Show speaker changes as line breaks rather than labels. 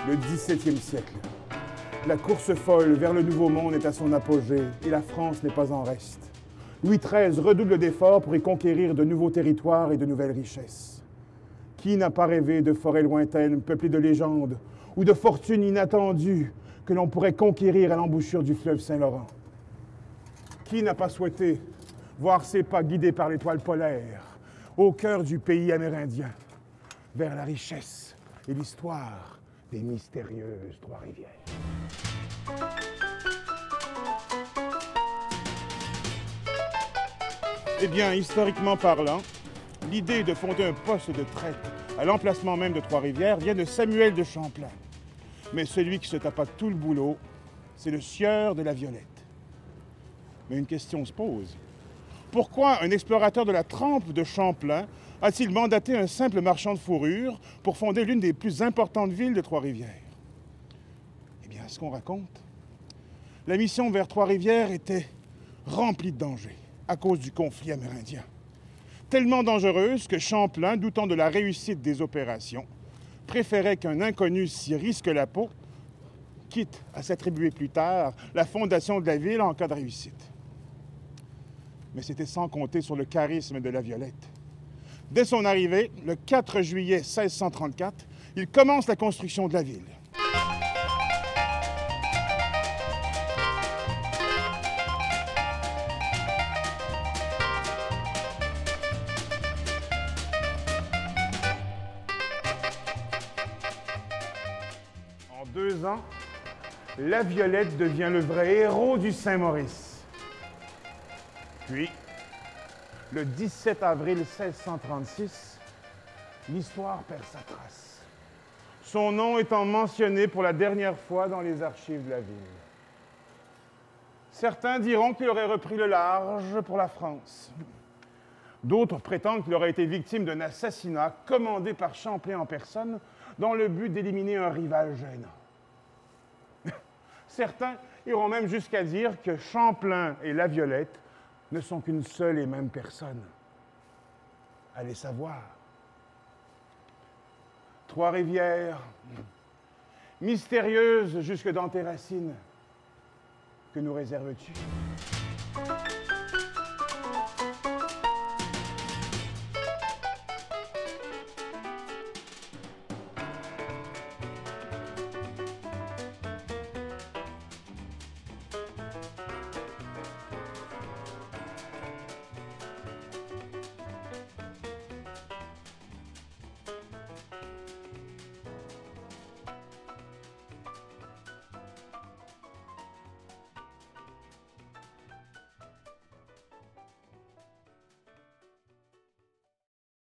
Le XVIIe siècle. La course folle vers le Nouveau Monde est à son apogée et la France n'est pas en reste. Louis XIII redouble d'efforts pour y conquérir de nouveaux territoires et de nouvelles richesses. Qui n'a pas rêvé de forêts lointaines peuplées de légendes ou de fortunes inattendues que l'on pourrait conquérir à l'embouchure du fleuve Saint-Laurent? Qui n'a pas souhaité voir ses pas guidés par l'étoile polaire au cœur du pays amérindien, vers la richesse et l'histoire des mystérieuses Trois-Rivières? Eh bien, historiquement parlant, l'idée de fonder un poste de traite à l'emplacement même de Trois-Rivières vient de Samuel de Champlain. Mais celui qui se tapa tout le boulot, c'est le sieur de la Violette. Mais une question se pose. Pourquoi un explorateur de la trempe de Champlain a-t-il mandaté un simple marchand de fourrure pour fonder l'une des plus importantes villes de Trois-Rivières? Eh bien, ce qu'on raconte, la mission vers Trois-Rivières était remplie de dangers à cause du conflit amérindien. Tellement dangereuse que Champlain, doutant de la réussite des opérations, préférait qu'un inconnu s'y risque la peau, quitte à s'attribuer plus tard la fondation de la ville en cas de réussite. Mais c'était sans compter sur le charisme de la Violette. Dès son arrivée, le 4 juillet 1634, il commence la construction de la ville. En 2 ans, la Violette devient le vrai héros du Saint-Maurice. Puis, le 17 avril 1636, l'histoire perd sa trace. Son nom étant mentionné pour la dernière fois dans les archives de la ville. Certains diront qu'il aurait repris le large pour la France. D'autres prétendent qu'il aurait été victime d'un assassinat commandé par Champlain en personne dans le but d'éliminer un rival gênant. Certains iront même jusqu'à dire que Champlain et la Violette ne sont qu'une seule et même personne. Allez savoir. Trois-Rivières, mystérieuse jusque dans tes racines, que nous réserves-tu?